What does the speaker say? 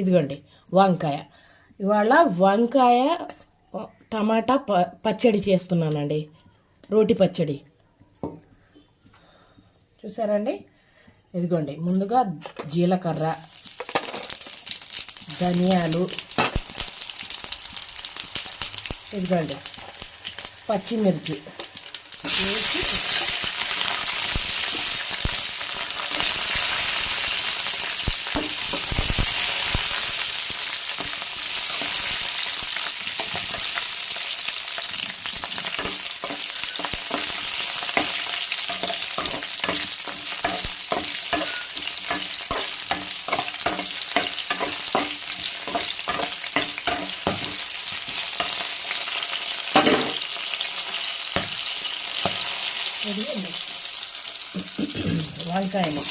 ఇదిగోండి వంకాయ. ఇవాళ వంకాయ టమాటా పచ్చడి చేస్తున్నానండి, రోటి పచ్చడి. చూసారండి, ఇదిగోండి ముందుగా జీలకర్ర, ధనియాలు, ఇదిగోండి పచ్చిమిర్చి వేసి వంకాయలు